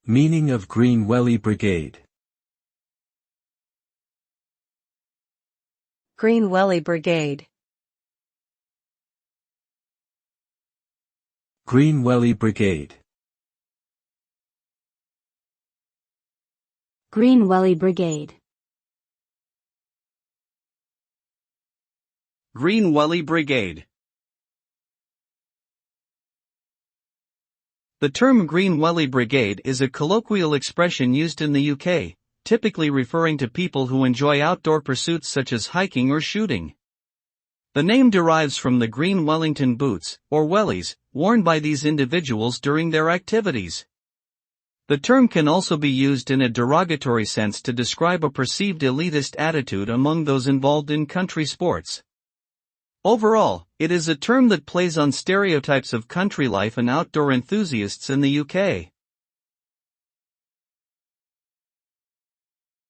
Meaning of Green Welly Brigade. Green Welly Brigade. Green Welly Brigade. Green Welly Brigade. Green Welly Brigade. The term Green Welly Brigade is a colloquial expression used in the UK, typically referring to people who enjoy outdoor pursuits such as hiking or shooting. The name derives from the green Wellington boots, or wellies, worn by these individuals during their activities. The term can also be used in a derogatory sense to describe a perceived elitist attitude among those involved in country sports. Overall, it is a term that plays on stereotypes of country life and outdoor enthusiasts in the UK.